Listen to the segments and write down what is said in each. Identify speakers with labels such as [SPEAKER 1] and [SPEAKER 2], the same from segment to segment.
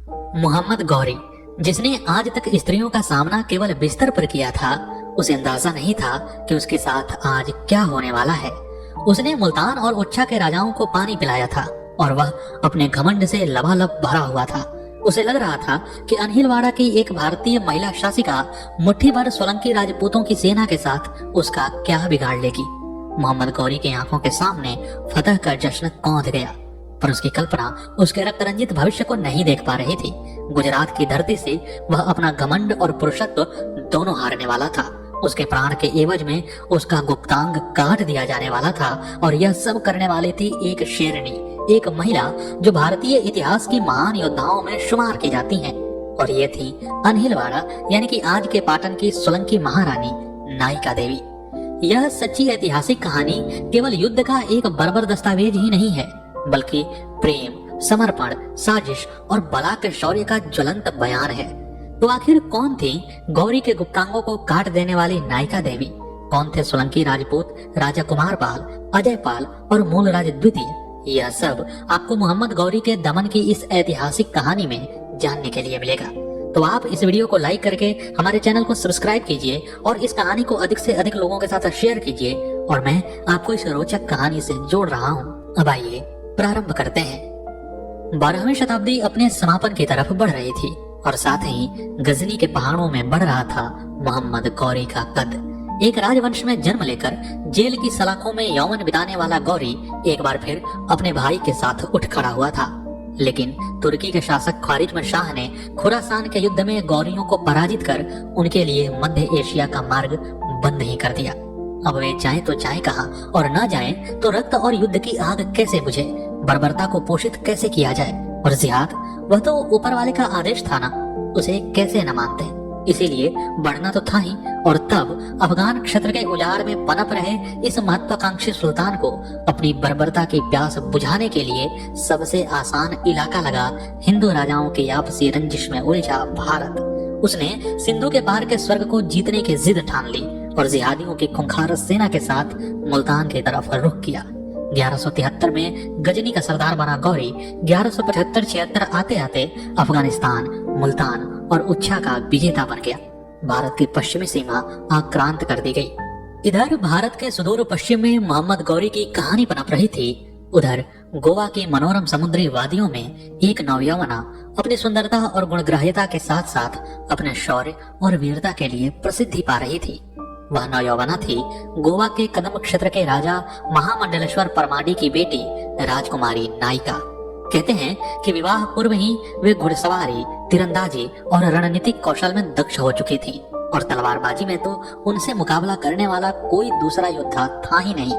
[SPEAKER 1] मोहम्मद गौरी, जिसने आज तक स्त्रियों का सामना केवल बिस्तर पर किया था, उसे अंदाजा नहीं था कि उसके साथ आज क्या होने वाला है। उसने मुल्तान और उच्छा के राजाओं को पानी पिलाया था और वह अपने घमंड से लबालब भरा हुआ था। उसे लग रहा था कि अनहिलवाड़ा की एक भारतीय महिला शासिका मुट्ठी भर सोलंकी राजपूतों की सेना के साथ उसका क्या बिगाड़ लेगी। मोहम्मद गौरी की आंखों के सामने फतह का जश्न कौंध गया, पर उसकी कल्पना उसके रक्त रंजित भविष्य को नहीं देख पा रही थी। गुजरात की धरती से वह अपना घमंड और पुरुषत्व दोनों हारने वाला था। उसके प्राण के एवज में उसका गुप्तांग काट दिया जाने वाला था, और यह सब करने वाली थी एक शेरनी, एक महिला जो भारतीय इतिहास की महान योद्धाओं में शुमार की जाती हैं। और ये थी अनहिलवाड़ा, यानी कि आज के पाटन की सोलंकी महारानी नायिका देवी। यह सच्ची ऐतिहासिक कहानी केवल युद्ध का एक बर्बर दस्तावेज ही नहीं है, बल्कि प्रेम, समर्पण, साजिश और बला के शौर्य का ज्वलंत बयान है। तो आखिर कौन थी गौरी के गुप्तांगों को काट देने वाली नायिका देवी? कौन थे सोलंकी राजपूत राजा कुमार पाल, अजय पाल और मूल राज द्वितीय? यह सब आपको मोहम्मद गौरी के दमन की इस ऐतिहासिक कहानी में जानने के लिए मिलेगा। तो आप इस वीडियो को लाइक करके हमारे चैनल को सब्सक्राइब कीजिए और इस कहानी को अधिक से अधिक लोगों के साथ शेयर कीजिए, और मैं आपको इस रोचक कहानी से जोड़ रहा हूँ। अब आइए प्रारंभ करते हैं। 12वीं शताब्दी अपने समापन की तरफ बढ़ रही थी और साथ ही गजनी के पहाड़ों में बढ़ रहा था मोहम्मद गौरी का कद। एक राजवंश में जन्म लेकर जेल की सलाखों में यौवन बिताने वाला गौरी एक बार फिर अपने भाई के साथ उठ खड़ा हुआ था। लेकिन तुर्की के शासक ख्वारिज्म शाह ने खुरासान के युद्ध में गौरियों को पराजित कर उनके लिए मध्य एशिया का मार्ग बंद ही कर दिया। अब वे जाएं तो जाएं कहां, और न जाएं तो रक्त और युद्ध की आग कैसे बुझे, बर्बरता को पोषित कैसे किया जाए, और जिहाद, वह तो ऊपर वाले का आदेश था ना, उसे कैसे न मानते। इसीलिए बढ़ना तो था ही, और तब अफगान क्षेत्र के उजाड़ में पनप रहे इस महत्वाकांक्षी सुल्तान को अपनी बर्बरता की प्यास बुझाने के लिए सबसे आसान इलाका लगा हिंदू राजाओं की आपसी रंजिश में उलझा भारत। उसने सिंधु के पार के स्वर्ग को जीतने की जिद ठान ली और जिहादियों की खूंखार सेना के साथ मुल्तान की तरफ रुख किया। 1173 में गजनी का सरदार बना गौरी 1175-76 आते आते अफगानिस्तान, मुल्तान और उच्छा का विजेता बन गया। भारत की पश्चिमी सीमा आक्रांत कर दी गई। इधर भारत के सुदूर पश्चिम में मोहम्मद गौरी की कहानी पनप रही थी, उधर गोवा की मनोरम समुद्री वादियों में एक नौयवना अपनी सुंदरता और गुणग्राह्यता के साथ साथ अपने शौर्य और वीरता के लिए प्रसिद्धि पा रही थी। वह नौयवना थी गोवा के कदम क्षेत्र के राजा महामंडलेश्वर परमाडी की बेटी राजकुमारी नायिका। कहते हैं कि विवाह पूर्व ही वे घुड़सवारी, तीरंदाजी और रणनीतिक कौशल में दक्ष हो चुकी थी, और तलवारबाजी में तो उनसे मुकाबला करने वाला कोई दूसरा योद्धा था ही नहीं।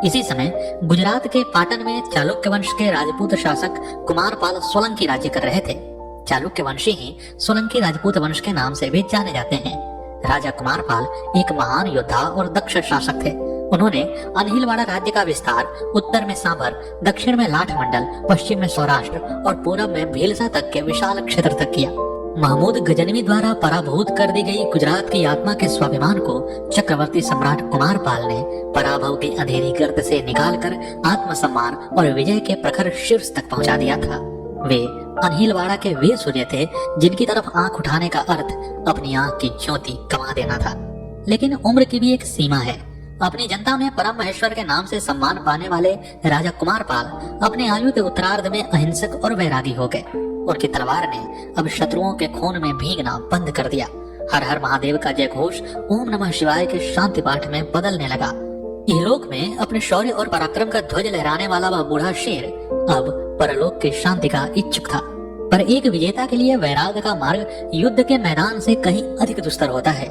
[SPEAKER 1] इसी समय गुजरात के पाटन में चालुक्य वंश के राजपूत शासक कुमारपाल सोलंकी राज्य कर रहे थे। चालुक्य वंशी ही सोलंकी राजपूत वंश के नाम से भी जाने जाते हैं। राजा कुमारपाल एक महान योद्धा और दक्ष शासक थे। उन्होंने अनहिलवाड़ा राज्य का विस्तार उत्तर में सांभर, दक्षिण में लाठ मंडल, पश्चिम में सौराष्ट्र और पूरब में भीलसा तक के विशाल क्षेत्र तक किया। महमूद गजनवी द्वारा पराभूत कर दी गई गुजरात की आत्मा के स्वाभिमान को चक्रवर्ती सम्राट कुमारपाल ने पराभव की अंधेरी गर्त से निकालकर आत्मसम्मान और विजय के प्रखर शीर्ष तक पहुंचा दिया था। वे अनहिलवाड़ा के वीर सूर्य थे, जिनकी तरफ आंख उठाने का अर्थ अपनी आंख की ज्योति गंवा देना था। लेकिन उम्र की भी एक सीमा है। अपनी जनता में परम महेश्वर के नाम से सम्मान पाने वाले राजा कुमारपाल अपने आयु के उत्तरार्ध में अहिंसक और वैरागी हो गए। उनकी तलवार ने अब शत्रुओं के खून में भीगना बंद कर दिया। हर हर महादेव का जय घोष ओम नमः शिवाय के शांति पाठ में बदलने लगा। इहलोक में अपने शौर्य और पराक्रम का ध्वज लहराने वाला वह बूढ़ा शेर अब परलोक की शांति का इच्छुक था। पर एक विजेता के लिए वैराग का मार्ग युद्ध के मैदान से कहीं अधिक दुस्तर होता है।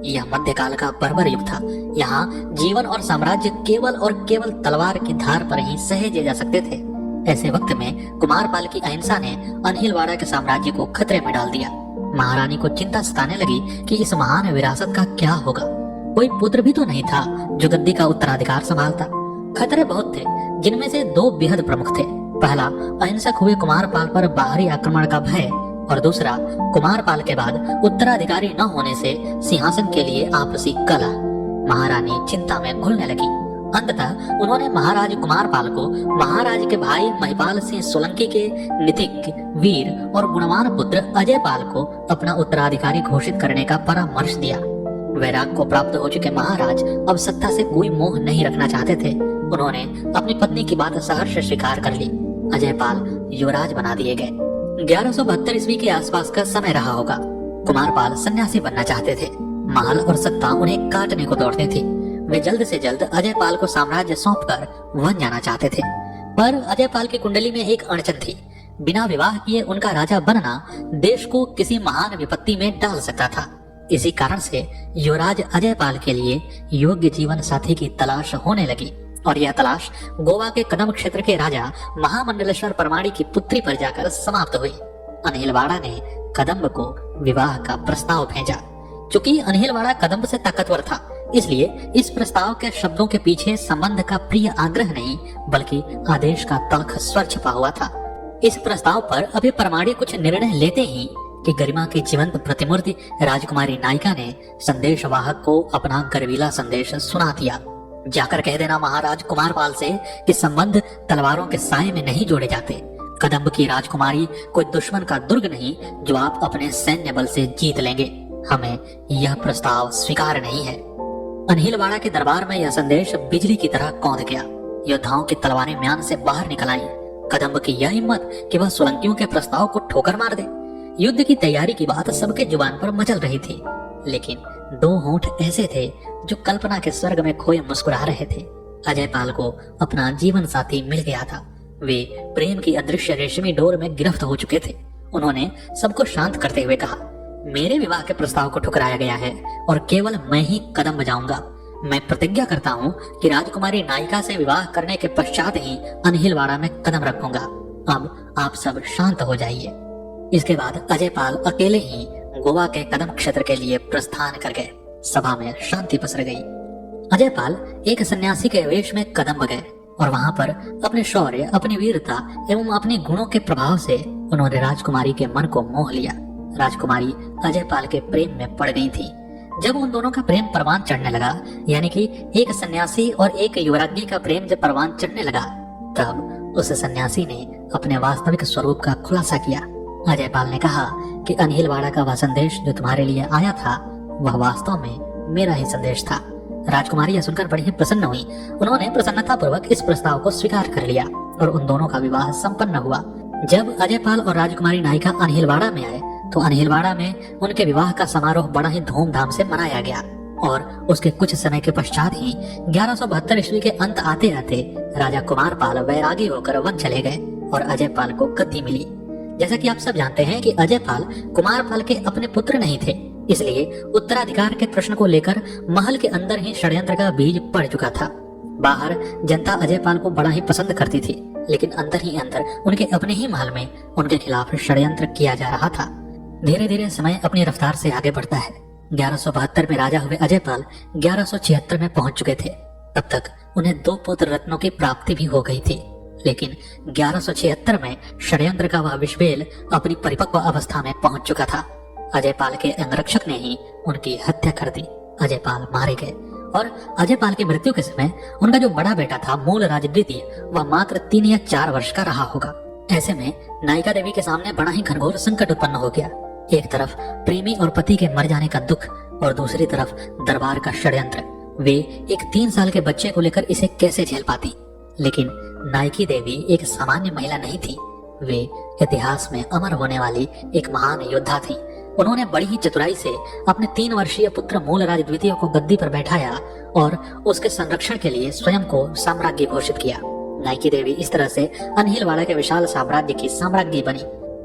[SPEAKER 1] यह मध्यकाल का बर्बर युग था। यहाँ जीवन और साम्राज्य केवल और केवल तलवार की धार पर ही सहेजे जा सकते थे। ऐसे वक्त में कुमारपाल की अहिंसा ने अनहिलवाड़ा के साम्राज्य को खतरे में डाल दिया। महारानी को चिंता सताने लगी कि इस महान विरासत का क्या होगा। कोई पुत्र भी तो नहीं था जो गद्दी का उत्तराधिकार संभालता। खतरे बहुत थे, जिनमें से दो बेहद प्रमुख थे। पहला, अहिंसक हुए कुमारपाल पर बाहरी आक्रमण का भय, और दूसरा, कुमारपाल के बाद उत्तराधिकारी न होने से सिंहासन के लिए आपसी कलह। महारानी चिंता में घुलने लगी। अंततः उन्होंने महाराज कुमारपाल को महाराज के भाई महिपाल सिंह सोलंकी के नीतिज्ञ, वीर और गुणवान पुत्र अजयपाल को अपना उत्तराधिकारी घोषित करने का परामर्श दिया। वैराग को प्राप्त हो चुके महाराज अब सत्ता से कोई मोह नहीं रखना चाहते थे। उन्होंने अपनी पत्नी की बात सहर्ष स्वीकार कर ली। अजयपाल युवराज बना दिए गए। 1172 ईस्वी के आसपास का समय रहा होगा। कुमारपाल सन्यासी बनना चाहते थे। महल और सत्ता उन्हें काटने को दौड़ती थी। वे जल्द से जल्द अजयपाल को साम्राज्य सौंपकर वन जाना चाहते थे, पर अजयपाल की कुंडली में एक अड़चन थी। बिना विवाह किए उनका राजा बनना देश को किसी महान विपत्ति में डाल सकता था। इसी कारण से युवराज अजयपाल के लिए योग्य जीवन साथी की तलाश होने लगी, और यह तलाश गोवा के कदम क्षेत्र के राजा महामंडलेश्वर परमाणी की पुत्री पर जाकर समाप्त हुई। अनहिलवाड़ा ने कदम्ब को विवाह का प्रस्ताव भेजा। चूंकि अनहिलवाड़ा कदम्ब से ताकतवर था, इसलिए इस प्रस्ताव के शब्दों के पीछे संबंध का प्रिय आग्रह नहीं बल्कि आदेश का तल्ख स्वर छपा हुआ था। इस प्रस्ताव पर अभी परमाणी कुछ निर्णय लेते ही कि गरिमा की जीवंत प्रतिमूर्ति राजकुमारी नायिका ने संदेश वाहक को अपना गर्वीला संदेश सुना दिया। जाकर कह देना महाराज कुमारपाल से कि संबंध तलवारों के साए में नहीं जोड़े जाते। कदम्ब की राजकुमारी कोई दुश्मन का दुर्ग नहीं जो आप अपने सैन्य बल से जीत लेंगे। हमें यह प्रस्ताव स्वीकार नहीं है। अनहिलवाड़ा के दरबार में यह संदेश बिजली की तरह कौंध गया। योद्धाओं की तलवारें म्यान से बाहर निकल आईं। कदम्ब की यह हिम्मत कि वह सोलंकियों के प्रस्ताव को ठोकर मार दे। युद्ध की तैयारी की बात सबके जुबान पर मचल रही थी, लेकिन दो होंठ ऐसे थे जो कल्पना के स्वर्ग में खोए मुस्कुरा रहे थे। अजयपाल को अपना जीवन साथी मिल गया था। वे प्रेम की अदृश्य रेशमी डोर में गिरफ्त हो चुके थे। उन्होंने सबको शांत करते हुए कहा, मेरे विवाह के प्रस्ताव को ठुकराया गया है और केवल मैं ही कदम बजाऊंगा। मैं प्रतिज्ञा करता हूँ कि राजकुमारी नायिका से विवाह करने के पश्चात ही अनहिलवाड़ा में कदम रखूंगा। अब आप सब शांत हो जाइए। इसके बाद अजयपाल अकेले ही गोवा के कदम क्षेत्र के लिए प्रस्थान कर गए। सभा में शांति पसर गई। अजयपाल एक सन्यासी के वेश में कदम गए और वहां पर अपने शौर्य, अपनी वीरता एवं अपने गुणों के प्रभाव से उन्होंने राजकुमारी के मन को मोह लिया। राजकुमारी अजयपाल के प्रेम में पड़ गई थी। जब उन दोनों का प्रेम परवान चढ़ने लगा, यानी कि एक सन्यासी और एक युवराज्ञी का प्रेम जब परवान चढ़ने लगा, तब उस सन्यासी ने अपने वास्तविक स्वरूप का खुलासा किया। अजयपाल ने कहा कि अनहिलवाड़ा का वह संदेश जो तुम्हारे लिए आया था, वह वास्तव में मेरा ही संदेश था। राजकुमारी यह सुनकर बड़ी ही प्रसन्न हुई। उन्होंने प्रसन्नता पूर्वक इस प्रस्ताव को स्वीकार कर लिया और उन दोनों का विवाह संपन्न हुआ। जब अजयपाल और राजकुमारी नायिका अनहिलवाड़ा में आए तो अनहिलवाड़ा में उनके विवाह का समारोह बड़ा ही धूमधाम से मनाया गया और उसके कुछ समय के पश्चात ही 1172 ईस्वी के अंत आते आते राजा कुमारपाल वैरागी होकर वन चले गए और अजयपाल को गद्दी मिली। जैसा कि आप सब जानते हैं कि अजयपाल कुमारपाल के अपने पुत्र नहीं थे, इसलिए उत्तराधिकार के प्रश्न को लेकर महल के अंदर ही षड्यंत्र का बीज पड़ चुका था। बाहर जनता अजयपाल को बड़ा ही पसंद करती थी, लेकिन अंदर ही अंदर उनके अपने ही महल में उनके खिलाफ षड्यंत्र किया जा रहा था। धीरे धीरे समय अपनी रफ्तार से आगे बढ़ता है। 1172 में राजा हुए अजयपाल 1176 में पहुंच चुके थे। तब तक उन्हें 2 पुत्र रत्नों की प्राप्ति भी हो गई थी, लेकिन 1176 में षड्यंत्र का वह विषबेल अपनी परिपक्व अवस्था में पहुंच चुका था। अजयपाल के अंगरक्षक ने ही उनकी हत्या कर दी। अजयपाल मारे गए और अजयपाल की मृत्यु के समय उनका जो बड़ा बेटा था मूलराज द्वितीय, वह मात्र 3 या 4 वर्ष का रहा होगा। ऐसे में नायिका देवी के सामने बड़ा ही घनघोर संकट उत्पन्न हो गया। एक तरफ प्रेमी और पति के मर जाने का दुख और दूसरी तरफ दरबार का षड्यंत्र। वे एक 3 साल के बच्चे को लेकर इसे कैसे झेल पाती। लेकिन नायकी देवी एक सामान्य महिला नहीं थी। वे इतिहास में अमर होने वाली एक महान योद्धा थी। उन्होंने बड़ी ही चतुराई से अपने 3 वर्षीय पुत्र मूलराज द्वितीय को गद्दी पर बैठाया और उसके संरक्षण के लिए स्वयं को साम्राज्ञी घोषित किया। नायकी देवी इस तरह से अनहिलवाड़ा के विशाल साम्राज्य की साम्राज्ञी बनी।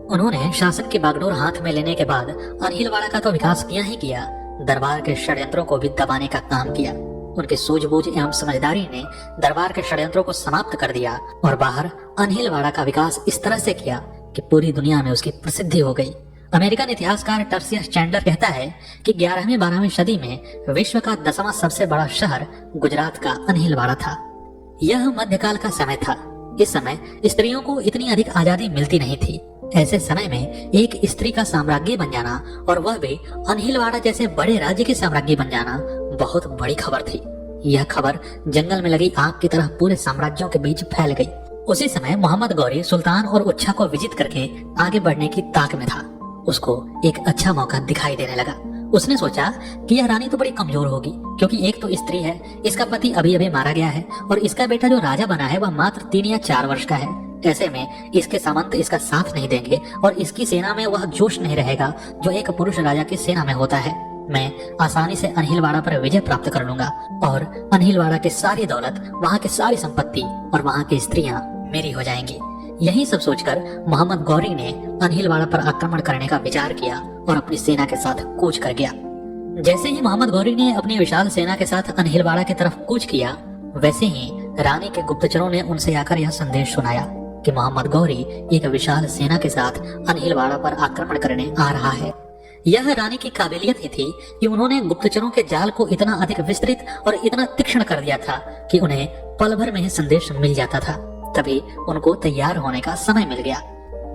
[SPEAKER 1] उन्होंने शासन की बागडोर हाथ में लेने के बाद अनहिलवाड़ा का तो विकास किया ही किया, दरबार के षड्यंत्रों को भी दबाने का काम किया। उनके सूझबूझ एवं समझदारी ने दरबार के षड्यंत्रों को समाप्त कर दिया और बाहर अनहिलवाड़ा का विकास इस तरह से किया कि पूरी दुनिया में उसकी प्रसिद्धि हो गई। अमेरिकन इतिहासकार टर्सियस चैंडलर कहता है कि 11वीं-12वीं सदी में विश्व का 10वां सबसे बड़ा शहर गुजरात का अनहिलवाड़ा था। यह मध्यकाल का समय था। इस समय स्त्रियों को इतनी अधिक आजादी मिलती नहीं थी। ऐसे समय में एक स्त्री का साम्राज्ञी बन जाना और वह भी अनहिलवाड़ा जैसे बड़े राज्य की साम्राज्ञी बन जाना बहुत बड़ी खबर थी। यह खबर जंगल में लगी आग की तरह पूरे साम्राज्यों के बीच फैल गई। उसी समय मोहम्मद गौरी सुल्तान और उच्छा को विजित करके आगे बढ़ने की ताक में था। उसको एक अच्छा मौका दिखाई देने लगा। उसने सोचा कि यह रानी तो बड़ी कमजोर होगी, क्योंकि एक तो स्त्री है, इसका पति अभी अभी मारा गया है और इसका बेटा जो राजा बना है वह मात्र 3 या 4 वर्ष का है। ऐसे में इसके सामंत इसका साथ नहीं देंगे और इसकी सेना में वह जोश नहीं रहेगा जो एक पुरुष राजा की सेना में होता है। मैं आसानी से अनहिलवाड़ा पर विजय प्राप्त कर लूंगा और अनहिलवाड़ा की सारी दौलत, वहाँ की सारी संपत्ति और वहाँ की स्त्रियां मेरी हो जाएंगी। यही सब सोचकर मोहम्मद गौरी ने अनहिलवाड़ा पर आक्रमण करने का विचार किया और अपनी सेना के साथ कूच कर गया। जैसे ही मोहम्मद गौरी ने अपनी विशाल सेना के साथ अनहिलवाड़ा की तरफ कूच किया, वैसे ही रानी के गुप्तचरों ने उनसे आकर यह संदेश सुनाया कि मोहम्मद गौरी एक विशाल सेना के साथ अनहिलवाड़ा पर आक्रमण करने आ रहा है। यह रानी की काबिलियत ही थी कि उन्होंने गुप्तचरों के जाल को इतना अधिक विस्तृत और इतना तीक्ष्ण कर दिया था कि उन्हें पल भर में ही संदेश मिल जाता था। तभी उनको तैयार होने का समय मिल गया।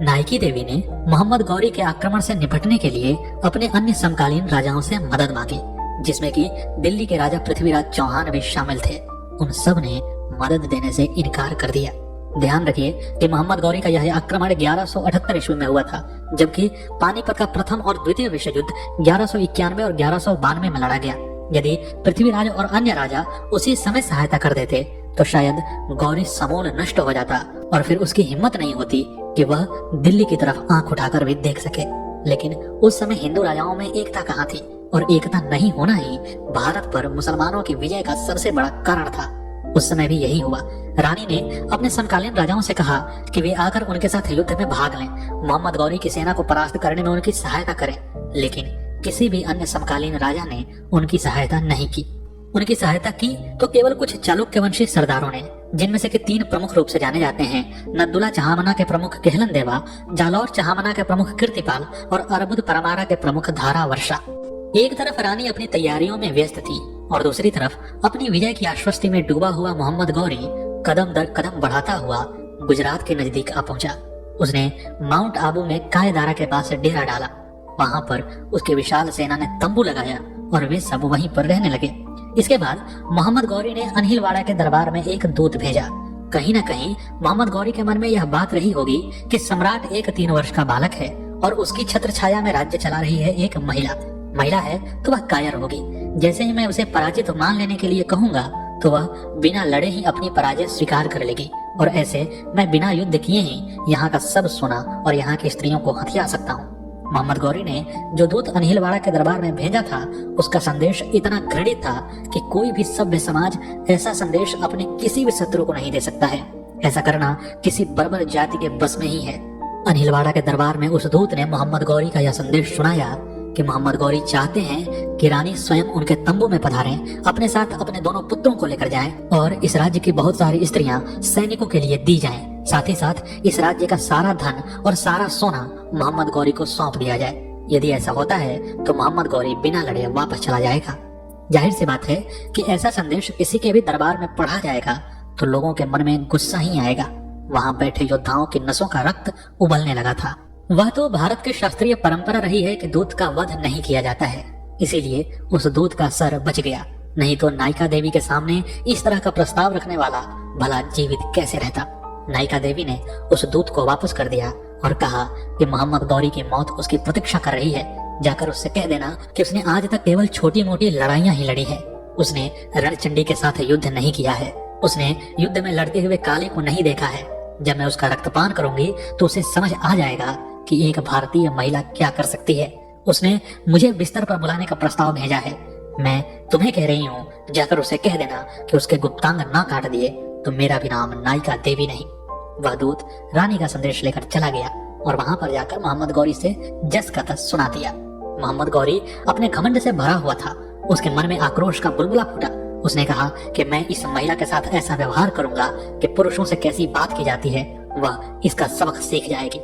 [SPEAKER 1] नायकी देवी ने मोहम्मद गौरी के आक्रमण से निपटने के लिए अपने अन्य समकालीन राजाओं से मदद मांगी, जिसमें कि दिल्ली के राजा पृथ्वीराज चौहान भी शामिल थे। उन सब ने मदद देने से इनकार कर दिया। ध्यान रखिए कि मोहम्मद गौरी का यह आक्रमण 1178 ईस्वी में हुआ था, जबकि पानीपत का प्रथम और द्वितीय विश्व युद्ध 1191 और 1192 में लड़ा गया। यदि पृथ्वीराज और अन्य राजा उसी समय सहायता कर देते तो शायद गौरी समूल नष्ट हो जाता और फिर उसकी हिम्मत नहीं होती कि वह दिल्ली की तरफ आंख उठाकर भी देख सके। लेकिन उस समय हिंदू राजाओं में एकता कहाँ थी, और एकता नहीं होना ही भारत पर मुसलमानों की विजय का सबसे बड़ा कारण था। उस समय भी यही हुआ। रानी ने अपने समकालीन राजाओं से कहा कि वे आकर उनके साथ युद्ध में भाग लें, मोहम्मद गौरी की सेना को परास्त करने में उनकी सहायता करें। लेकिन किसी भी अन्य समकालीन राजा ने उनकी सहायता नहीं की। उनकी सहायता की तो केवल कुछ चालुक्य वंशी सरदारों ने, जिनमें से कि 3 प्रमुख रूप से जाने जाते हैं, नद्दुला चहामना के प्रमुख केहलन देवा, जालौर चहामना के प्रमुख कीर्तिपाल और अरबुद परमारा के प्रमुख धारा वर्षा। एक तरफ रानी अपनी तैयारियों में व्यस्त थी और दूसरी तरफ अपनी विजय की आश्वस्ति में डूबा हुआ मोहम्मद गौरी कदम दर कदम बढ़ाता हुआ गुजरात के नजदीक आ पहुंचा। उसने माउंट आबू में कायदारा के पास डेरा डाला। वहां पर उसकी विशाल सेना ने तंबू लगाया और वे सब वहीं पर रहने लगे। इसके बाद मोहम्मद गौरी ने अनहिलवाड़ा के दरबार में एक दूत भेजा। कहीं न कहीं मोहम्मद गौरी के मन में यह बात रही होगी कि सम्राट एक 3 वर्ष का बालक है और उसकी छत्र छाया में राज्य चला रही है एक महिला है तो वह कायर होगी। जैसे ही मैं उसे पराजित मान लेने के लिए कहूंगा तो वह बिना लड़े ही अपनी पराजय स्वीकार कर लेगी, और ऐसे मैं बिना युद्ध किए ही यहाँ का सब सोना और यहाँ की स्त्रियों को हथिया सकता हूँ। मोहम्मद गौरी ने जो दूत अनहिलवाड़ा के दरबार में भेजा था, उसका संदेश इतना घृणित था कि कोई भी सभ्य समाज ऐसा संदेश अपने किसी भी शत्रु को नहीं दे सकता है। ऐसा करना किसी बर्बर जाति के बस में ही है। अनहिलवाड़ा के दरबार में उस दूत ने मोहम्मद गौरी का यह संदेश सुनाया कि मोहम्मद गौरी चाहते हैं कि रानी स्वयं उनके तंबू में पधारें, अपने साथ अपने दोनों पुत्रों को लेकर जाएं और इस राज्य की बहुत सारी स्त्रियां सैनिकों के लिए दी जाएं। साथ ही साथ इस राज्य का सारा धन और सारा सोना मोहम्मद गौरी को सौंप दिया जाए। यदि ऐसा होता है तो मोहम्मद गौरी बिना लड़े वापस चला जाएगा। जाहिर सी बात है कि ऐसा संदेश किसी के भी दरबार में पढ़ा जाएगा तो लोगों के मन में गुस्सा ही आएगा। वहां बैठे योद्धाओं की नसों का रक्त उबलने लगा था। वह तो भारत की शास्त्रीय परंपरा रही है कि दूत का वध नहीं किया जाता है, इसीलिए उस दूत का सर बच गया। नहीं तो नायिका देवी के सामने इस तरह का प्रस्ताव रखने वाला भला जीवित कैसे रहता। नायिका देवी ने उस दूत को वापस कर दिया और कहा कि मोहम्मद गौरी की मौत उसकी प्रतीक्षा कर रही है। जाकर उससे कह देना कि उसने आज तक केवल छोटी मोटी लड़ाइयां ही लड़ी है। उसने रणचंडी के साथ युद्ध नहीं किया है। उसने युद्ध में लड़ते हुए काली को नहीं देखा है। जब मैं उसका रक्तपान करूंगी तो उसे समझ आ जाएगा कि एक भारतीय महिला क्या कर सकती है। उसने मुझे बिस्तर पर बुलाने का प्रस्ताव भेजा है। मैं तुम्हें कह रही हूँ, जाकर उसे कह देना कि उसके गुप्तांग ना काट दिए तो मेरा भी नाम नायिका देवी नहीं। वह दूत रानी का संदेश लेकर चला गया और वहां पर जाकर मोहम्मद गौरी से जस का तस सुना दिया। मोहम्मद गौरी अपने घमंड से भरा हुआ था। उसके मन में आक्रोश का बुलबुला फूटा। उसने कहा कि मैं इस महिला के साथ ऐसा व्यवहार करूंगा कि पुरुषों से कैसी बात की जाती है वह इसका सबक सीख जाएगी।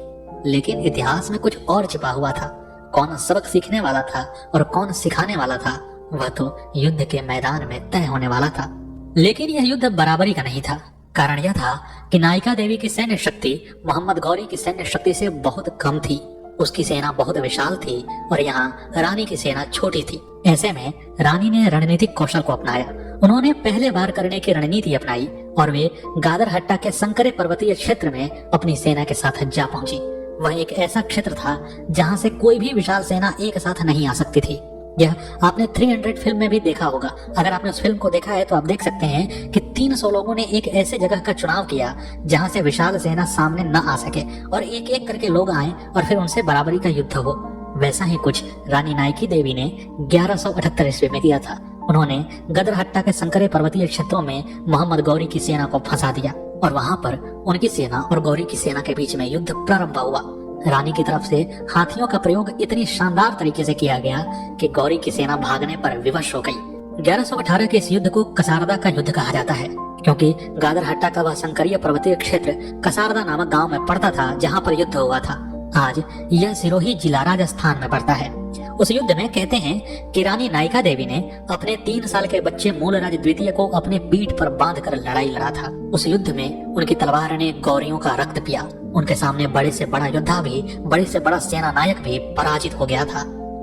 [SPEAKER 1] लेकिन इतिहास में कुछ और छिपा हुआ था। कौन सबक सीखने वाला था और कौन सिखाने वाला था, वह तो युद्ध के मैदान में तय होने वाला था। लेकिन यह युद्ध बराबरी का नहीं था। कारण यह था कि नायिका देवी की सैन्य शक्ति मोहम्मद गौरी की सैन्य शक्ति से बहुत कम थी। उसकी सेना बहुत विशाल थी और यहाँ रानी की सेना छोटी थी। ऐसे में रानी ने रणनीतिक कौशल को अपनाया। उन्होंने पहले बार करने की रणनीति अपनाई और वे गादरहट्टा के संकरे पर्वतीय क्षेत्र में अपनी सेना के साथ जा पहुंची। वह एक ऐसा क्षेत्र था जहां से कोई भी विशाल सेना एक साथ नहीं आ सकती थी। यह आपने 300 फिल्म में भी देखा होगा। अगर आपने उस फिल्म को देखा है तो आप देख सकते हैं कि 300 लोगों ने एक ऐसे जगह का चुनाव किया जहां से विशाल सेना सामने न आ सके और एक एक करके लोग आए और फिर उनसे बराबरी का युद्ध हो। वैसा ही कुछ रानी नाइकी देवी ने 1178 ईस्वी में किया था। उन्होंने गदरहट्टा के संकरे पर्वतीय क्षेत्रों में मोहम्मद गौरी की सेना को फंसा दिया और वहां पर उनकी सेना और गौरी की सेना के बीच में युद्ध प्रारंभ हुआ। रानी की तरफ से हाथियों का प्रयोग इतनी शानदार तरीके से किया गया कि गौरी की सेना भागने पर विवश हो गई। 1118 के इस युद्ध को कसारदा का युद्ध कहा जाता है क्योंकि गादरहट्टा का वह संकरीय पर्वतीय क्षेत्र कसारदा नामक गांव में पड़ता था जहां पर युद्ध हुआ था। आज यह सिरोही जिला राजस्थान में पड़ता है। उस युद्ध में कहते हैं कि रानी नायिका देवी ने अपने 3 साल के बच्चे मूलराज द्वितीय को अपने पीठ पर बांधकर लड़ाई लड़ा था। उस युद्ध में उनकी तलवार ने गौरियों का रक्त पिया। उनके सामने बड़े से बड़ा योद्धा भी, बड़े से बड़ा सेना नायक भी पराजित हो गया था।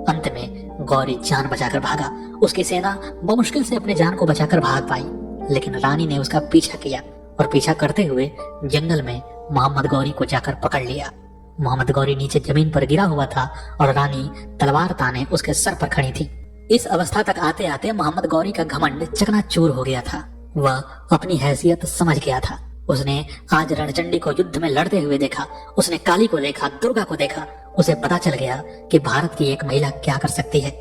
[SPEAKER 1] अंत में गौरी जान बचाकर भागा। उसकी सेना बमुश्किल से अपने जान को बचाकर भाग पाई, लेकिन रानी ने उसका पीछा किया और पीछा करते हुए जंगल में मोहम्मद गौरी को जाकर पकड़ लिया। मोहम्मद गौरी नीचे जमीन पर गिरा हुआ था और रानी तलवार ताने उसके सर पर खड़ी थी। इस अवस्था तक आते आते मोहम्मद गौरी का घमंड चकनाचूर हो गया था। वह अपनी हैसियत समझ गया था। उसने आज रणचंडी को युद्ध में लड़ते हुए देखा। उसने काली को देखा, दुर्गा को देखा। उसे पता चल गया कि भारत की एक महिला क्या कर सकती है।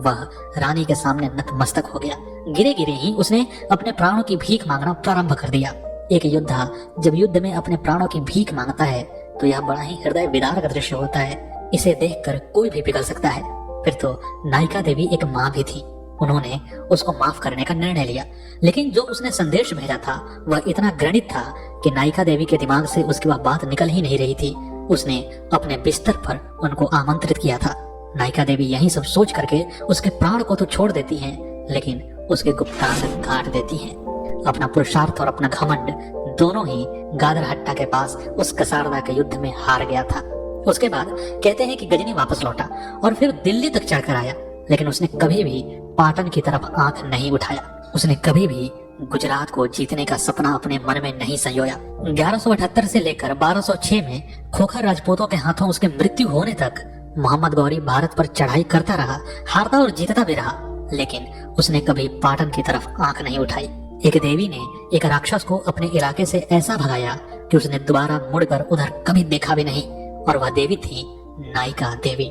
[SPEAKER 1] वह रानी के सामने नतमस्तक हो गया। गिरे गिरे ही उसने अपने प्राणों की भीख मांगना प्रारंभ कर दिया। एक योद्धा जब युद्ध में अपने प्राणों की भीख मांगता है तो यह बड़ा ही हृदय विदारक दृश्य होता है। इसे देखकर कोई भी पिघल सकता है। फिर तो नायिका देवी एक माँ भी थी। उन्होंने उसको माफ करने का निर्णय लिया, लेकिन जो उसने संदेश भेजा था वह इतना घृणित था कि नायिका देवी के दिमाग से उसकी वह बात निकल ही नहीं रही थी। उसने अपने बिस्तर पर उनको आमंत्रित किया था। नायिका देवी यही सब सोच करके उसके प्राण को तो छोड़ देती हैं, लेकिन उसके गुप्तांग काट देती हैं। अपना पुरुषार्थ और अपना घमंड दोनों ही गादरहट्टा के पास उस कसारदा के युद्ध में हार गया था। उसके बाद कहते हैं कि गजनी वापस लौटा और फिर दिल्ली तक चढ़कर आया, लेकिन उसने कभी भी पाटन की तरफ आंख नहीं उठाया। उसने कभी भी गुजरात को जीतने का सपना अपने मन में नहीं संजोया। 1178 से लेकर 1206 में खोखर राजपूतों के हाथों उसकी मृत्यु होने तक मोहम्मद गौरी भारत पर चढ़ाई करता रहा, हारता और जीतता भी रहा, लेकिन उसने कभी पाटन की तरफ आंख नहीं उठाई। एक देवी ने एक राक्षस को अपने इलाके से ऐसा भगाया कि उसने दोबारा मुड़कर उधर कभी देखा भी नहीं, और वह देवी थी नायिका देवी।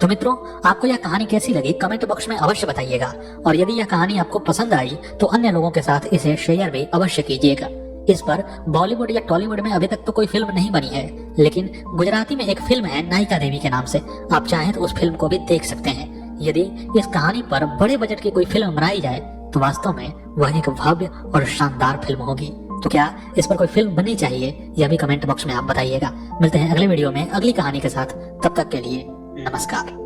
[SPEAKER 1] तो मित्रों, आपको यह कहानी कैसी लगी कमेंट बॉक्स में अवश्य बताइएगा, और यदि यह कहानी आपको पसंद आई तो अन्य लोगों के साथ इसे शेयर भी अवश्य कीजिएगा। इस पर बॉलीवुड या टॉलीवुड में अभी तक तो कोई फिल्म नहीं बनी है, लेकिन गुजराती में एक फिल्म है नायिका देवी के नाम से। आप चाहें तो उस फिल्म को भी देख सकते हैं। यदि इस कहानी पर बड़े बजट की कोई फिल्म बनाई जाए तो वास्तव में वह एक भव्य और शानदार फिल्म होगी। तो क्या इस पर कोई फिल्म बननी चाहिए, यह भी कमेंट बॉक्स में आप बताइएगा। मिलते हैं अगले वीडियो में अगली कहानी के साथ। तब तक के लिए नमस्कार।